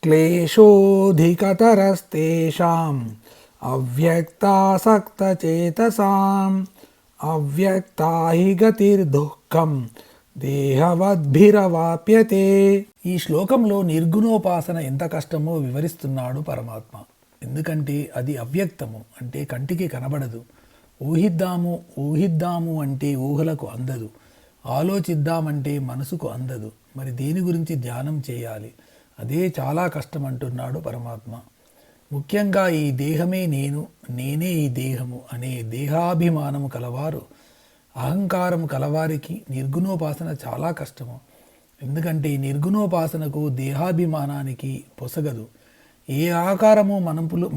క్లేశోధికతరస్తేషాం అవ్యక్తాసక్తచేతసాం అవ్యక్తా హి గతిర్దుఃఖం దేహవద్భిరవాప్యతే. ఈ శ్లోకంలో నిర్గుణోపాసన ఎంత కష్టమో వివరిస్తున్నాడు పరమాత్మ. ఎందుకంటే అది అవ్యక్తము, అంటే కంటికి కనబడదు. ఊహిద్దాము అంటే ఊహలకు అందదు. ఆలోచిద్దామంటే మనసుకు అందదు. మరి దేని గురించి ధ్యానం చేయాలి? అదే చాలా కష్టం అంటున్నాడు పరమాత్మ. ముఖ్యంగా ఈ దేహమే నేను, నేనే ఈ దేహము అనే దేహాభిమానము కలవారు, అహంకారము కలవారికి నిర్గుణోపాసన చాలా కష్టము. ఎందుకంటే నిర్గుణోపాసనకు దేహాభిమానానికి పొసగదు. ఏ ఆకారము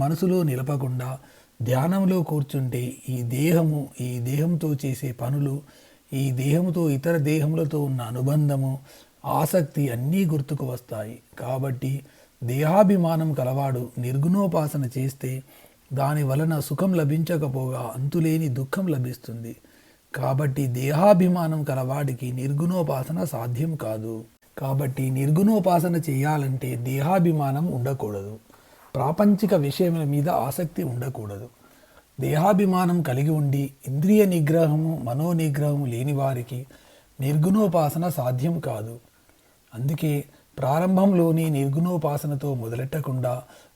మనసులో నిలపకుండా ధ్యానంలో కూర్చుంటే ఈ దేహము, ఈ దేహంతో చేసే పనులు, ఈ దేహంతో ఇతర దేహములతో ఉన్న అనుబంధము, ఆసక్తి అన్నీ గుర్తుకు వస్తాయి. కాబట్టి దేహాభిమానం కలవాడు నిర్గుణోపాసన చేస్తే దాని వలన సుఖం లభించకపోగా అంతులేని దుఃఖం లభిస్తుంది. కాబట్టి దేహాభిమానం కలవాడికి నిర్గుణోపాసన సాధ్యం కాదు. కాబట్టి నిర్గుణోపాసన చేయాలంటే దేహాభిమానం ఉండకూడదు, ప్రాపంచిక విషయముల మీద ఆసక్తి ఉండకూడదు. దేహాభిమానం కలిగి ఉండి ఇంద్రియ నిగ్రహము, మనోనిగ్రహము లేని వారికి నిర్గుణోపాసన సాధ్యం కాదు. అందుకే ప్రారంభంలోని నిర్గుణోపాసనతో మొదలెట్టకుండా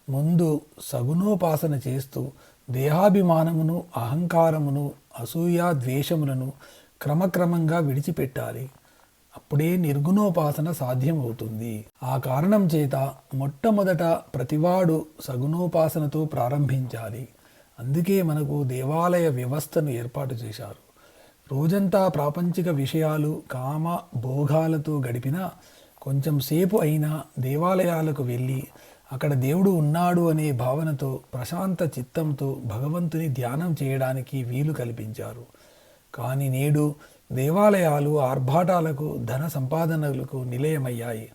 ముందు సగుణోపాసన చేస్తూ దేహాభిమానమును, అహంకారమును, అసూయ, ద్వేషములను క్రమక్రమంగా విడిచిపెట్టాలి. అప్పుడే నిర్గుణోపాసన సాధ్యమవుతుంది. ఆ కారణం చేత మొట్టమొదట ప్రతివాడు సగుణోపాసనతో ప్రారంభించాలి. అందుకే మనకు దేవాలయ వ్యవస్థను ఏర్పాటు చేశారు. రోజంతా ప్రాపంచిక విషయాలు, కామ భోగాలతో గడిపినా కొంచెం సేపు అయినా దేవాలయాలకు వెళ్ళి అక్కడ దేవుడు ఉన్నాడు అనే భావనతో, ప్రశాంత చిత్తంతో భగవంతుని ధ్యానం చేయడానికి వీలు కల్పించారు. కానీ నేడు దేవాలయాలు ఆర్భాటాలకు, ధన సంపాదనలకు నిలయమయ్యాయి.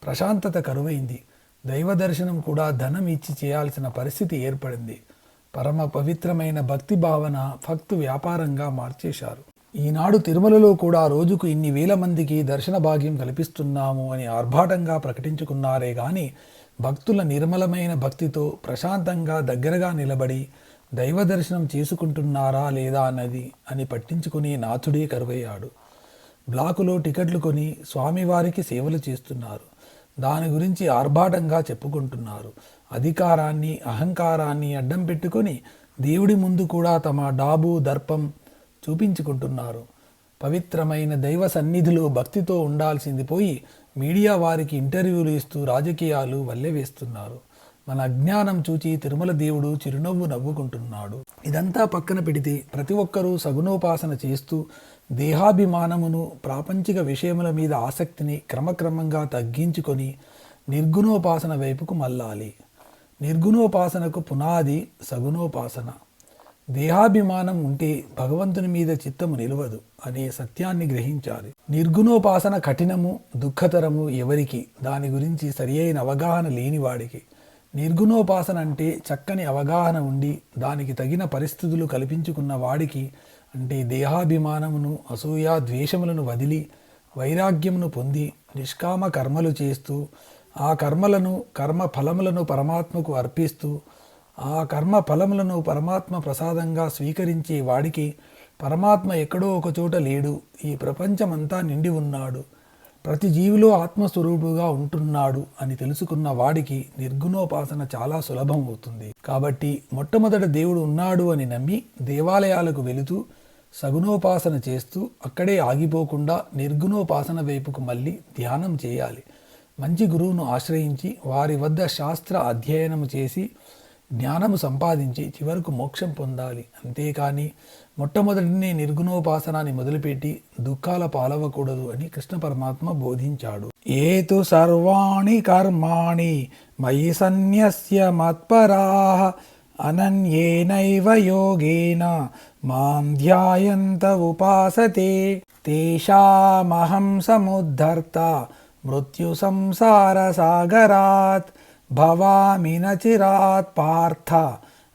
ప్రశాంతత కరువైంది. దైవ దర్శనం కూడా ధనం ఇచ్చి చేయాల్సిన పరిస్థితి ఏర్పడింది. పరమ పవిత్రమైన భక్తి భావన భక్తు వ్యాపారంగా మార్చేశారు. ఈనాడు తిరుమలలో కూడా రోజుకు ఇన్ని వేల మందికి దర్శన భాగ్యం కల్పిస్తున్నాము అని ఆర్భాటంగా ప్రకటించుకున్నారే గాని భక్తుల నిర్మలమైన భక్తితో ప్రశాంతంగా దగ్గరగా నిలబడి దైవ దర్శనం చేసుకుంటున్నారా లేదా అన్నది అని పట్టించుకునే నాథుడే కరువయ్యాడు. బ్లాకులో టికెట్లు కొని స్వామివారికి సేవలు చేస్తున్నారు. దాని గురించి ఆర్భాటంగా చెప్పుకుంటున్నారు. అధికారాన్ని, అహంకారాన్ని అడ్డం పెట్టుకొని దేవుడి ముందు కూడా తమ డాబు, దర్పం చూపించుకుంటున్నారు. పవిత్రమైన దైవ సన్నిధిలో భక్తితో ఉండాల్సింది పోయి మీడియా వారికి ఇంటర్వ్యూలు ఇస్తూ రాజకీయాలు వల్లెవేస్తున్నారు. మన అజ్ఞానం చూచి తిరుమల దేవుడు చిరునవ్వు నవ్వుకుంటున్నాడు. ఇదంతా పక్కన పెడితే ప్రతి ఒక్కరూ సగుణోపాసన చేస్తూ దేహాభిమానమును, ప్రాపంచిక విషయముల మీద ఆసక్తిని క్రమక్రమంగా తగ్గించుకొని నిర్గుణోపాసన వైపుకు మళ్ళాలి. నిర్గుణోపాసనకు పునాది సగుణోపాసన. దేహాభిమానం ఉంటే భగవంతుని మీద చిత్తము నిలవదు అనే సత్యాన్ని గ్రహించాలి. నిర్గుణోపాసన కఠినము, దుఃఖతరము ఎవరికి? దాని గురించి సరి అయిన అవగాహన లేనివాడికి. నిర్గుణోపాసన అంటే చక్కని అవగాహన ఉండి దానికి తగిన పరిస్థితులు కల్పించుకున్న వాడికి, అంటే దేహాభిమానమును, అసూయ, ద్వేషములను వదిలి వైరాగ్యమును పొంది నిష్కామ కర్మలు చేస్తూ ఆ కర్మలను, కర్మ ఫలములను పరమాత్మకు అర్పిస్తూ ఆ కర్మ ఫలములను పరమాత్మ ప్రసాదంగా స్వీకరించే వాడికి పరమాత్మ ఎక్కడో ఒకచోట లేడు, ఈ ప్రపంచమంతా నిండి ఉన్నాడు, ప్రతి జీవిలో ఆత్మస్వరూపుగా ఉంటున్నాడు అని తెలుసుకున్న వాడికి నిర్గుణోపాసన చాలా సులభం అవుతుంది. కాబట్టి మొట్టమొదట దేవుడు ఉన్నాడు అని నమ్మి దేవాలయాలకు వెళుతూ సగుణోపాసన చేస్తూ అక్కడే ఆగిపోకుండా నిర్గుణోపాసన వైపుకు మళ్ళీ ధ్యానం చేయాలి. మంచి గురువును ఆశ్రయించి వారి వద్ద శాస్త్ర అధ్యయనము చేసి జ్ఞానము సంపాదించి చివరకు మోక్షం పొందాలి. అంతేకాని మొట్టమొదటినే నిర్గుణోపాసనాన్ని మొదలుపెట్టి దుఃఖాల పాలవకూడదు అని కృష్ణ పరమాత్మ బోధించాడు. ఏతు సర్వాణి కర్మాణి మయి సన్యస్య మత్పరాః అనన్యేనైవ యోగేన మాం ధ్యాయంత ఉపాసతే తేషామహం సముద్ధర్త మృత్యు సంసార సాగరాత్ భవామి నచిరాత్ పార్థ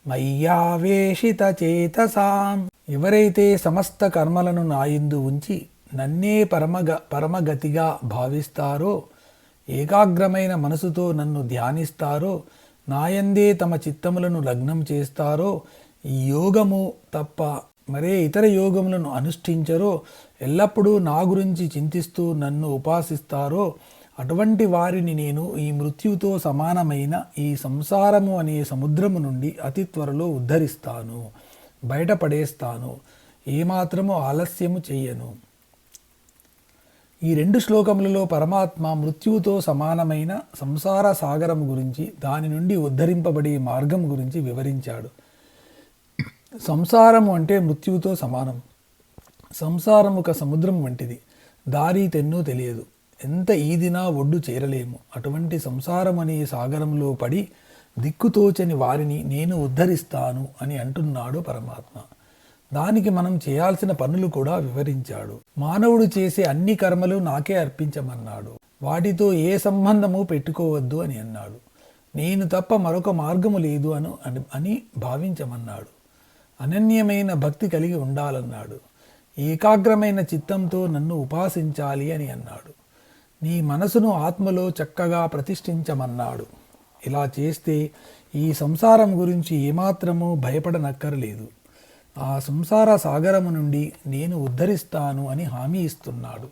మయ్యావేషిత చేతసాం. ఎవరైతే సమస్త కర్మలను నాయందు ఉంచి నన్నే పరమగతిగా భావిస్తారో, ఏకాగ్రమైన మనసుతో నన్ను ధ్యానిస్తారో, నాయందే తమ చిత్తములను లగ్నం చేస్తారో, ఈ యోగము తప్ప మరే ఇతర యోగములను అనుష్ఠించరో, ఎల్లప్పుడూ నా గురించి చింతిస్తూ నన్ను ఉపాసిస్తారో, అటువంటి వారిని నేను ఈ మృత్యుతో సమానమైన ఈ సంసారము అనే సముద్రము నుండి అతి త్వరలో ఉద్ధరిస్తాను, బయటపడేస్తాను, ఏమాత్రము ఆలస్యము చెయ్యను. ఈ 2 శ్లోకములలో పరమాత్మ మృత్యువుతో సమానమైన సంసార సాగరం గురించి, దాని నుండి ఉద్ధరింపబడే మార్గం గురించి వివరించాడు. సంసారము అంటే మృత్యువుతో సమానం. సంసారం ఒక సముద్రం వంటిది. దారి తెన్ను తెలియదు. ఎంత ఈదినా ఒడ్డు చేరలేము. అటువంటి సంసారం అనే సాగరంలో పడి దిక్కుతోచని వారిని నేను ఉద్ధరిస్తాను అని అంటున్నాడు పరమాత్మ. దానికి మనం చేయాల్సిన పనులు కూడా వివరించాడు. మానవుడు చేసే అన్ని కర్మలు నాకే అర్పించమన్నాడు. వాటితో ఏ సంబంధము పెట్టుకోవద్దు అని అన్నాడు. నేను తప్ప మరొక మార్గము లేదు అని భావించమన్నాడు. అనన్యమైన భక్తి కలిగి ఉండాలన్నాడు. ఏకాగ్రమైన చిత్తంతో నన్ను ఉపాసించాలి అని అన్నాడు. నీ మనసును ఆత్మలో చక్కగా ప్రతిష్ఠించమన్నాడు. ఇలా చేస్తే ఈ సంసారం గురించి ఏమాత్రమూ భయపడనక్కర్లేదు. ఆ సంసార సాగరము నుండి నేను ఉద్ధరిస్తాను అని హామీ ఇస్తున్నాడు.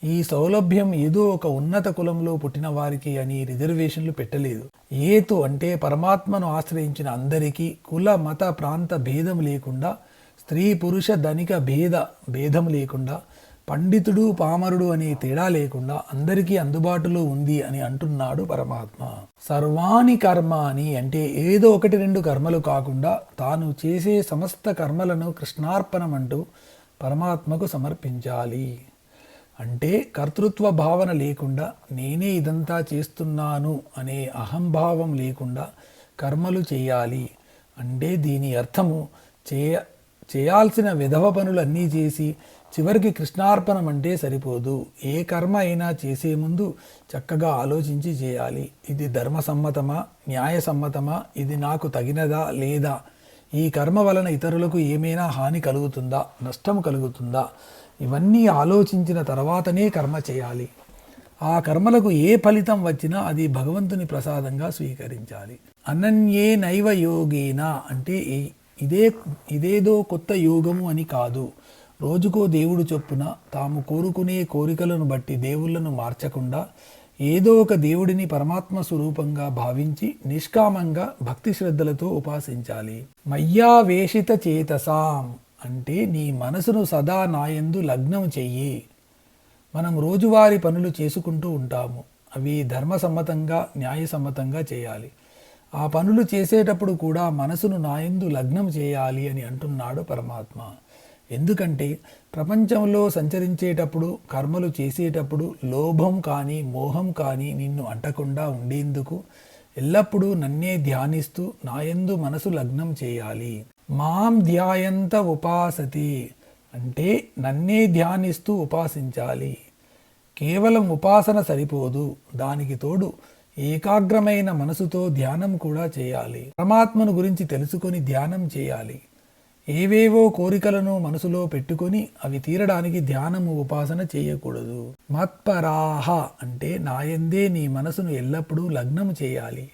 ఈ సౌలభ్యం ఏదో ఒక ఉన్నత కులంలో పుట్టిన వారికి అని రిజర్వేషన్లు పెట్టలేదు. ఏతు అంటే పరమాత్మను ఆశ్రయించిన అందరికీ కుల మత ప్రాంత భేదం లేకుండా, స్త్రీ పురుష ధనిక భేదం లేకుండా, పండితుడు పామరుడు అనే తేడా లేకుండా అందరికీ అందుబాటులో ఉంది అని అంటున్నాడు పరమాత్మ. సర్వాణి కర్మాని అంటే ఏదో 1-2 కర్మలు కాకుండా తాను చేసే సమస్త కర్మలను కృష్ణార్పణం అంటూ పరమాత్మకు సమర్పించాలి. అంటే కర్తృత్వ భావన లేకుండా, నేనే ఇదంతా చేస్తున్నాను అనే అహంభావం లేకుండా కర్మలు చేయాలి. అంటే దీని అర్థము చేయాల్సిన విధవ పనులన్నీ చేసి చివరికి కృష్ణార్పణం అంటే సరిపోదు. ఏ కర్మ అయినా చేసే ముందు చక్కగా ఆలోచించి చేయాలి. ఇది ధర్మసమ్మతమా, న్యాయసమ్మతమా, ఇది నాకు తగినదా లేదా, ఈ కర్మ వలన ఇతరులకు ఏమైనా హాని కలుగుతుందా, నష్టం కలుగుతుందా, ఇవన్నీ ఆలోచించిన తర్వాతనే కర్మ చేయాలి. ఆ కర్మలకు ఏ ఫలితం వచ్చినా అది భగవంతుని ప్రసాదంగా స్వీకరించాలి. అనన్యే నైవ యోగేన అంటే ఇదేదో కొత్త యోగము అని కాదు. రోజుకో దేవుడు చొప్పున తాము కోరుకునే కోరికలను బట్టి దేవుళ్లను మార్చకుండా ఏదో ఒక దేవుడిని పరమాత్మ స్వరూపంగా భావించి నిష్కామంగా భక్తి శ్రద్ధలతో ఉపాసించాలి. మయ్యావేషిత చేతసాం అంటే నీ మనసును సదా నాయందు లగ్నం చెయ్యి. మనం రోజువారీ పనులు చేసుకుంటూ ఉంటాము. అవి ధర్మసమ్మతంగా న్యాయసమ్మతంగా చేయాలి. ఆ పనులు చేసేటప్పుడు కూడా మనసును నాయందు లగ్నం చేయాలి అని అంటున్నాడు పరమాత్మ. ఎందుకంటే ప్రపంచంలో సంచరించేటప్పుడు, కర్మలు చేసేటప్పుడు లోభం కానీ మోహం కానీ నిన్ను అంటకుండా ఉండేందుకు ఎల్లప్పుడూ నన్నే ధ్యానిస్తూ నాయందు మనసు లగ్నం చేయాలి. మాం ధ్యాయంత ఉపాసతే అంటే నన్నే ధ్యానిస్తూ ఉపాసించాలి. కేవలం ఉపాసన సరిపోదు, దానికి తోడు ఏకాగ్రమైన మనసుతో ధ్యానం కూడా చేయాలి. పరమాత్మను గురించి తెలుసుకొని ధ్యానం చేయాలి. ఏవేవో కోరికలను మనసులో పెట్టుకొని అవి తీరడానికి ధ్యానము ఉపాసన చేయకూడదు. మత్పరాహ అంటే నాయందే నీ మనసును ఎల్లప్పుడూ లగ్నము చేయాలి.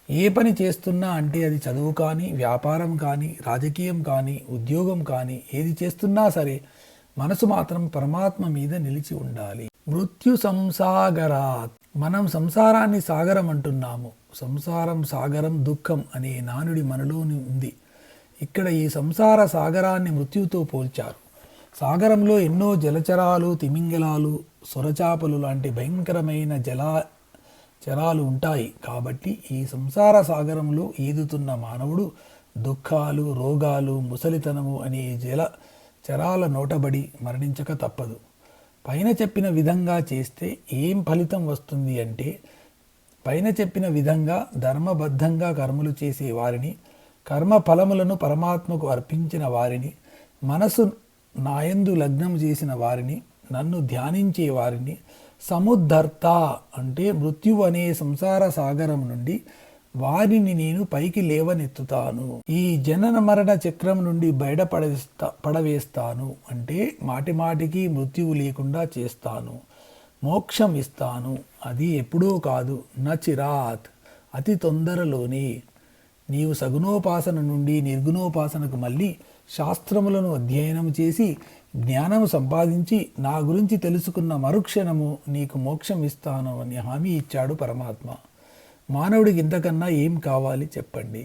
ఏ పని చేస్తున్నా అంటే అది చదువు కానీ, వ్యాపారం కానీ, రాజకీయం కానీ, ఉద్యోగం కానీ, ఏది చేస్తున్నా సరే మనసు మాత్రం పరమాత్మ మీద నిలిచి ఉండాలి. మృత్యు సంసాగరాత్ మనం సంసారాన్ని సాగరం అంటున్నాము. సంసారం సాగరం దుఃఖం అనే నానుడి మనలోని ఉంది. ఇక్కడ ఈ సంసార సాగరాన్ని మృత్యువుతో పోల్చారు. సాగరంలో ఎన్నో జలచరాలు, తిమింగలాలు, సొరచాపలు లాంటి భయంకరమైన జలచరాలు ఉంటాయి. కాబట్టి ఈ సంసార సాగరంలో ఈదుతున్న మానవుడు దుఃఖాలు, రోగాలు, ముసలితనము అనే జలచరాల నోటబడి మరణించక తప్పదు. పైన చెప్పిన విధంగా చేస్తే ఏం ఫలితం వస్తుంది అంటే, పైన చెప్పిన విధంగా ధర్మబద్ధంగా కర్మలు చేసే వారిని, కర్మ ఫలములను పరమాత్మకు అర్పించిన వారిని, మనసు నాయందు లగ్నం చేసిన వారిని, నన్ను ధ్యానించే వారిని సముద్ధర్త అంటే మృత్యువు అనే సంసార సాగరం నుండి వారిని నేను పైకి లేవనెత్తుతాను. ఈ జనన మరణ చక్రం నుండి పడవేస్తాను అంటే మాటిమాటికి మృత్యువు లేకుండా చేస్తాను. మోక్షం ఇస్తాను, అది ఎప్పుడూ కాదు, నచిరాత్, అతి తొందరలోనే. నీవు సగుణోపాసన నుండి నిర్గుణోపాసనకు మళ్ళీ శాస్త్రములను అధ్యయనం చేసి జ్ఞానము సంపాదించి నా గురించి తెలుసుకున్న మరుక్షణము నీకు మోక్షం ఇస్తాను అని హామీ ఇచ్చాడు పరమాత్మ. మానవుడికి ఇంతకన్నా ఏం కావాలి చెప్పండి.